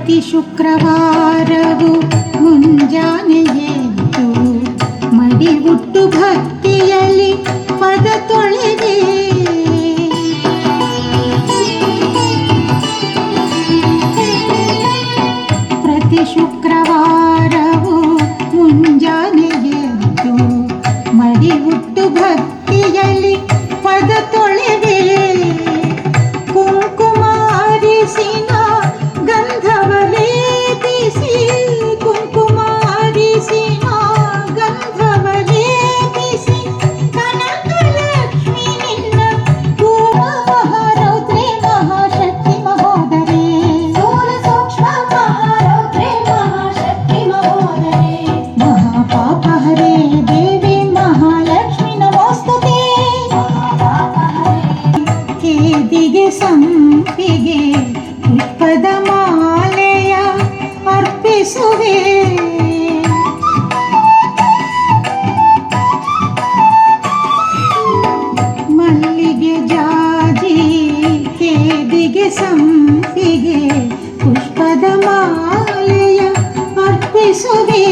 ಪ್ರತಿ ಶುಕ್ರವಾರವು ಮುಂಜಾನೆ ಎದ್ದು ಮಡಿವುಟ್ಟು ಭಕ್ತಿಯಲ್ಲಿ ಪದ ತೊಳೆದೆ. ಪ್ರತಿ ಶುಕ್ರವಾರವು ಮುಂಜಾನೆ ಎದ್ದು ಮಡಿವುಟ್ಟು ಭಕ್ತಿಯಲ್ಲಿ ಪದ ತೊಳೆದೆ. ಕುಂಕುಮ ಅರಿಸಿನ ಗಂಧವಲೇಪಿಸಿ, ಕುಂಕುಮ ಅರಿಸಿನ ಗಂಧವಲೇಪಿಸಿ, ಕನಕಲಕ್ಷ್ಮಿ ನಿನ್ನ ಪೂರ್ವ ಮಹಾರೌದ್ರೇ ಮಹಾಶಕ್ತಿ ಮಹೋದರೇ, ಸ್ಥೂಲ ಸೂಕ್ಷ್ಮ ಮಹಾರೌದ್ರೇ ಮಹಾಶಕ್ತಿ ಮಹೋದರೇ, ಮಹಾಪಾಪಹರೇ ದೇವಿ ಮಹಾಲಕ್ಷ್ಮಿ ನಮೋಸ್ತುತೇ. ಕೇದಿಗೆ ಸಂಪಿಗೆ ಪುಷ್ಪದ ಮಾಲೆಯ ಅರ್ಪಿಸುವೆ. ಮಲ್ಲಿಗೆ ಜಾಜಿ ಕೇದಿಗೆ ಸಂಪಿಗೆ ಪುಷ್ಪದ ಮಾಲೆಯ ಅರ್ಪಿಸುವೆ.